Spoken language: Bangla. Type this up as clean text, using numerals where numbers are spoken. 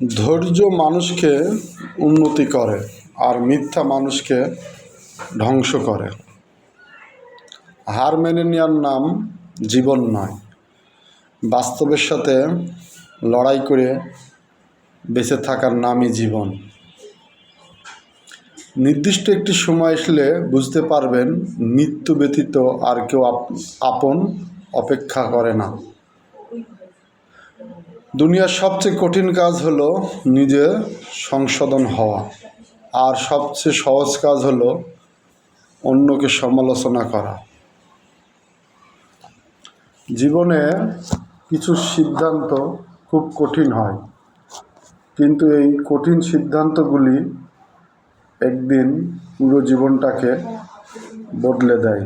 ধৈর্য মানুষকে উন্নতি করে আর মিথ্যা মানুষকে ধ্বংস করে। হার মেনে নেওয়ার নাম জীবন নয়, বাস্তবের সাথে লড়াই করে বেঁচে থাকার নামই জীবন। নির্দিষ্ট একটি সময় আসলে বুঝতে পারবেন মৃত্যু ব্যতীত আর কেউ আপন অপেক্ষা করে না। দুনিয়ার সবচেয়ে কঠিন কাজ হলো নিজে সংশোধন হওয়া, আর সবচেয়ে সহজ কাজ হলো অন্যকে সমালোচনা করা। জীবনে কিছু সিদ্ধান্ত খুব কঠিন হয়, কিন্তু এই কঠিন সিদ্ধান্তগুলি একদিন পুরো জীবনটাকে বদলে দেয়।